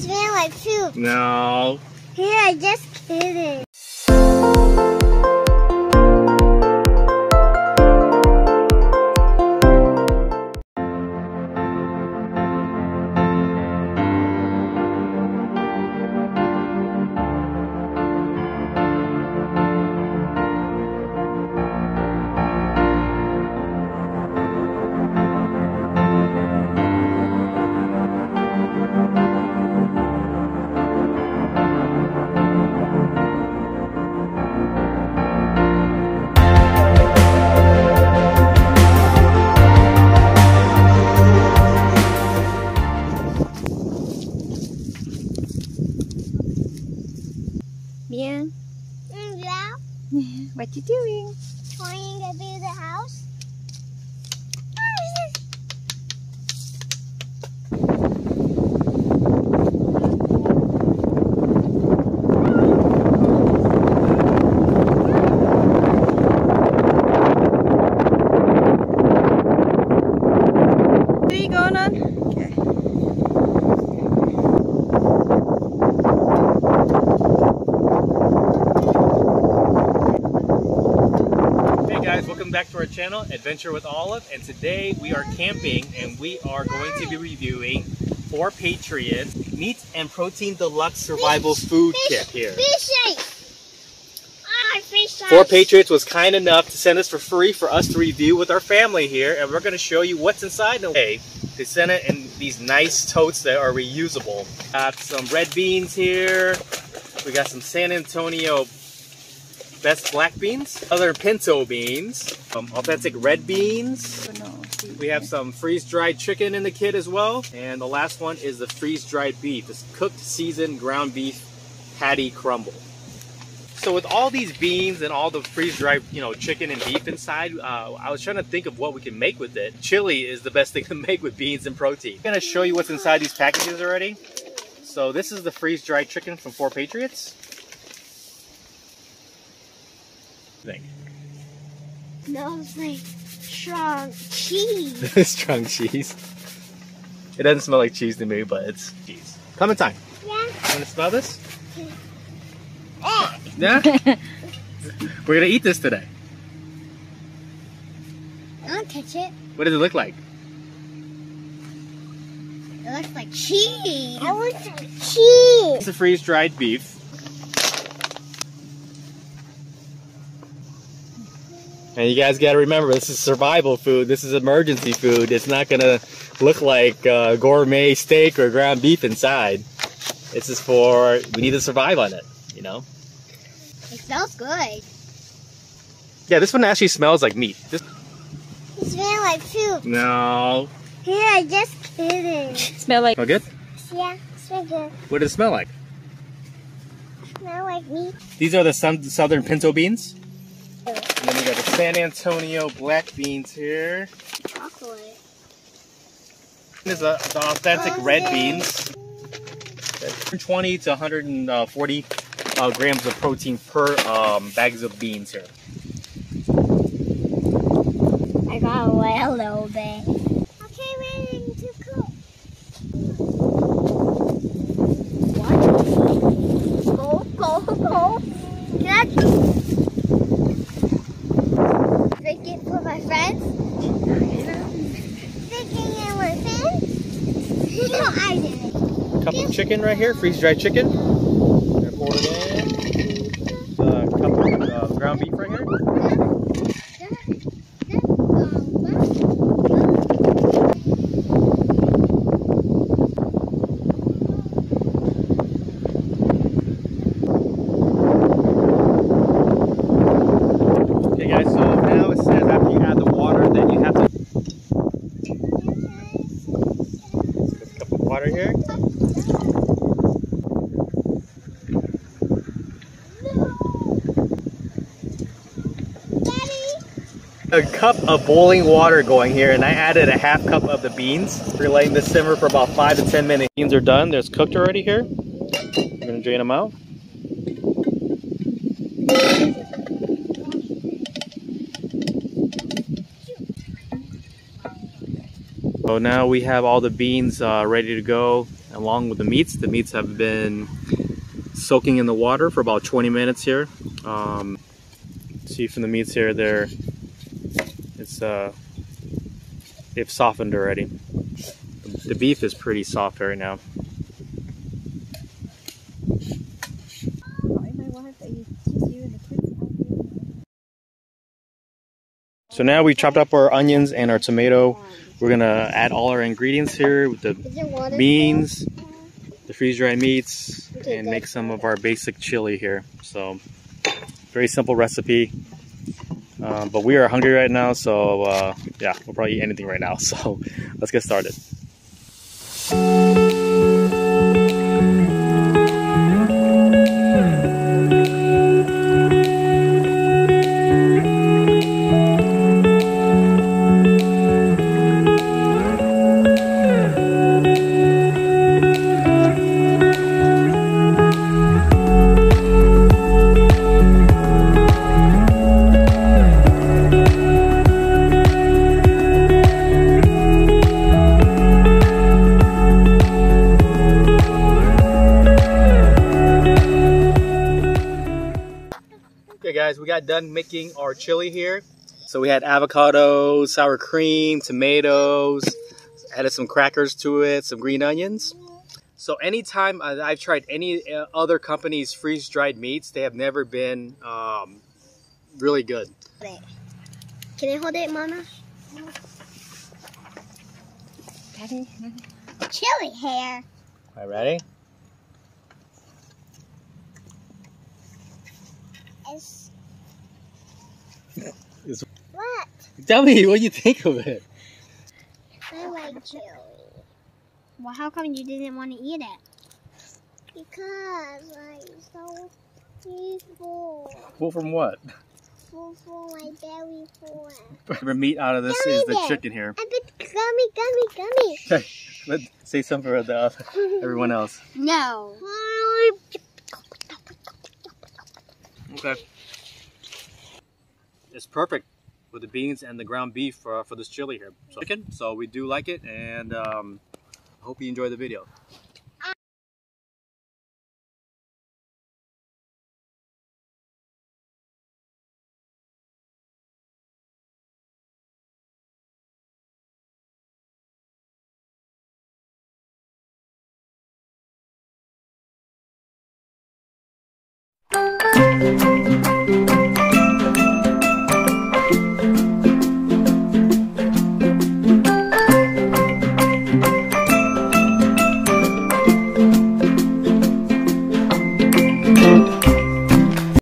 smell like poop. No. Yeah, just kidding. Yeah. Yeah. What you doing? Trying to build the house. What are you going on? Okay. Hey guys, welcome back to our channel, Adventure with Olive, and today we are camping and we are going to be reviewing 4Patriots Meat and Protein Deluxe Survival Food Kit here. Fish eggs. 4Patriots was kind enough to send us for free for us to review with our family here, and we're going to show you what's inside. They sent it in these nice totes that are reusable. Got some red beans here. We got some San Antonio best black beans, other pinto beans, authentic red beans. We have some freeze-dried chicken in the kit as well, and the last one is the freeze-dried beef. It's cooked, seasoned, ground beef patty crumble. So with all these beans and all the freeze-dried, chicken and beef inside, I was trying to think of what we can make with it. Chili is the best thing to make with beans and protein. I'm gonna show you what's inside these packages already. So this is the freeze-dried chicken from 4Patriots. Thing. Smells like strong cheese. Strong cheese. It doesn't smell like cheese to me, but it's cheese. Clementine, Yeah. you wanna smell this? Yeah? We're gonna eat this today. Don't touch it. What does it look like? It looks like cheese. I want some cheese. It's a freeze-dried beef. And you guys gotta remember, this is survival food. This is emergency food. It's not gonna look like gourmet steak or ground beef inside. This is for, we need to survive on it, It smells good. Yeah, this one actually smells like meat. It smells like poop. No. Yeah, just kidding. Smell like. Smell good? Yeah, smells good. What does it smell like? Smell like meat. These are the southern pinto beans. And then we got the San Antonio black beans here. Chocolate. This is the authentic red beans. 20 to 140 grams of protein per bags of beans here. I got away a little bit. Okay, ready to cook. What? Go. Can I drink it for my friends? Drinking it with friends? No, I didn't. Cup of chicken right here, freeze-dried chicken. Gonna pour it in. Cup of ground beef right here. Okay guys, so now it says after you add the water that you have to... There's a cup of water here. A cup of boiling water going here, and I added a half cup of the beans. We're letting this simmer for about 5 to 10 minutes. Beans are done. There's cooked already here. I'm going to drain them out. So now we have all the beans ready to go. along with the meats. The meats have been soaking in the water for about 20 minutes here. See from the meats here, they've softened already. The beef is pretty soft right now. So now we chopped up our onions and our tomato. We're gonna add all our ingredients here with the beans, the freeze-dried meats, and make some of our basic chili here. So very simple recipe, but we are hungry right now, so yeah, we'll probably eat anything right now. So let's get started. Okay guys, we got done making our chili here. So we had avocado, sour cream, tomatoes, added some crackers to it, some green onions. So anytime I've tried any other company's freeze-dried meats, they have never been really good. Can I hold it, Mama? Chili hair. All right, ready? What? Tell me what you think of it. I like chili. Well, how come you didn't want to eat it? Because I'm so full. Full from what? Full for my belly full. The meat out of this Gummy is the bear. chicken here. A bit gummy. Okay, let's say something for everyone else. No. Okay. It's perfect with the beans and the ground beef for this chili here. So we do like it, and I hope you enjoy the video.